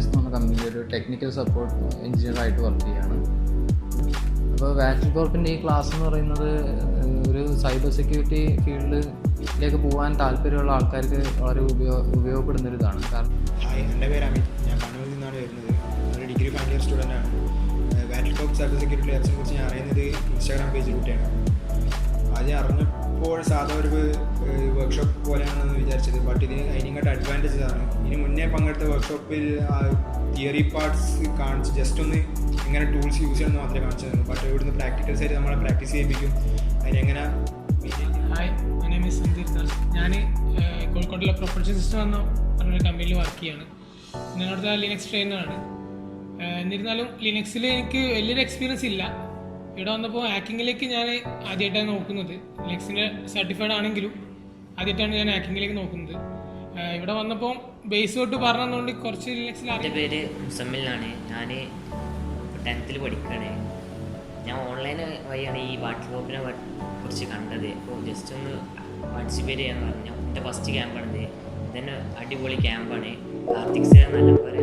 എന്ന് പറഞ്ഞ കമ്പനിയിൽ ഒരു ടെക്നിക്കൽ സപ്പോർട്ട് എഞ്ചിനീയറായിട്ട് വർക്ക് ചെയ്യുകയാണ്. അപ്പോൾ വാറ്റൽകോർപ്പിൻ്റെ ഈ ക്ലാസ് എന്ന് പറയുന്നത് ഒരു സൈബർ സെക്യൂരിറ്റി ഫീൽഡിലേക്ക് പോകാൻ താല്പര്യമുള്ള ആൾക്കാർക്ക് വളരെ ഉപയോഗപ്പെടുന്നൊരിതാണ്. കാരണം എൻ്റെ പേര് അമിത്, ഞാൻ കണ്ണൂരിൽ നിന്നാണ് വരുന്നത്. ഒരു ഡിഗ്രി ഫൈനൽ ഇയർ സ്റ്റുഡൻ്റാണ്. വാറ്റൽകോർപ്പ് സൈബർ സെക്യൂരിറ്റി ലാബ്സിനെ കുറിച്ച് ഞാൻ അറിയുന്നത് ഇൻസ്റ്റാഗ്രാം പേജിലൂടെയാണ്. ആദ്യം അറിഞ്ഞപ്പോൾ സാധാ ഒരു വർക്ക്ഷോപ്പ് പോലെയാണെന്ന് വിചാരിച്ചത്. ബട്ട് ഇതിന് അതിനെക്കാട്ട് അഡ്വാൻറ്റേജസ് ആണ്. ഇതിന് മുന്നേ പങ്കെടുത്ത വർക്ക്ഷോപ്പിൽ തിയറി പാർട്സ് കാണിച്ച് ജസ്റ്റ് ഒന്ന് എങ്ങനെ ടൂൾസ് യൂസ് ചെയ്യണമെന്ന് മാത്രമേ കാണിച്ചു തന്നു. ബട്ട് ഇവിടുന്ന് പ്രാക്ടിക്കൽസ് ആയിട്ട് നമ്മളെ പ്രാക്ടീസ് ചെയ്യിപ്പിക്കും. അതിനെങ്ങനെ. Hi, my name is Sandeep. ഞാൻ കോഴിക്കോട്ടിലെ പ്രൊപ്പൽഷൻ സിസ്റ്റം എന്ന പറഞ്ഞൊരു കമ്പനിയിൽ വർക്ക് ചെയ്യാണ്. ഞാൻ അവിടുത്തെ ലിനക്സ് ട്രെയിനറാണ്. എന്നിരുന്നാലും ലിനക്സിൽ എനിക്ക് വലിയൊരു എക്സ്പീരിയൻസ് ഇല്ല. ഇവിടെ വന്നപ്പോൾ ഹാക്കിങ്ങിലേക്ക് ഞാൻ ആദ്യമായിട്ടാണ് നോക്കുന്നത്. ലിനക്സിൻ്റെ സർട്ടിഫൈഡ് ആണെങ്കിലും ആദ്യമായിട്ടാണ് ഞാൻ ഹാക്കിങ്ങിലേക്ക് നോക്കുന്നത്. ഇവിടെ വന്നപ്പോൾ ബേസ് തൊട്ട് പറഞ്ഞതുകൊണ്ട് കുറച്ച് ലിനക്സിൽ. എൻ്റെ പേര് മുസമ്മിലാണ്. ഞാൻ 10th പഠിക്കുകയാണ്. ഞാൻ ഓൺലൈൻ വഴിയാണ് ഈ വാട്ടർകോപ്പിനെ കുറിച്ച് കണ്ടത്. അപ്പോൾ ജസ്റ്റ് ഒന്ന് പാർട്ടിസിപ്പേറ്റ് ചെയ്യാൻ പറഞ്ഞു. എൻ്റെ ഫസ്റ്റ് ക്യാമ്പാണിത്. ഇതന്നെ അടിപൊളി ക്യാമ്പാണ്. കാർത്തിക് സാർ നല്ല പോലെ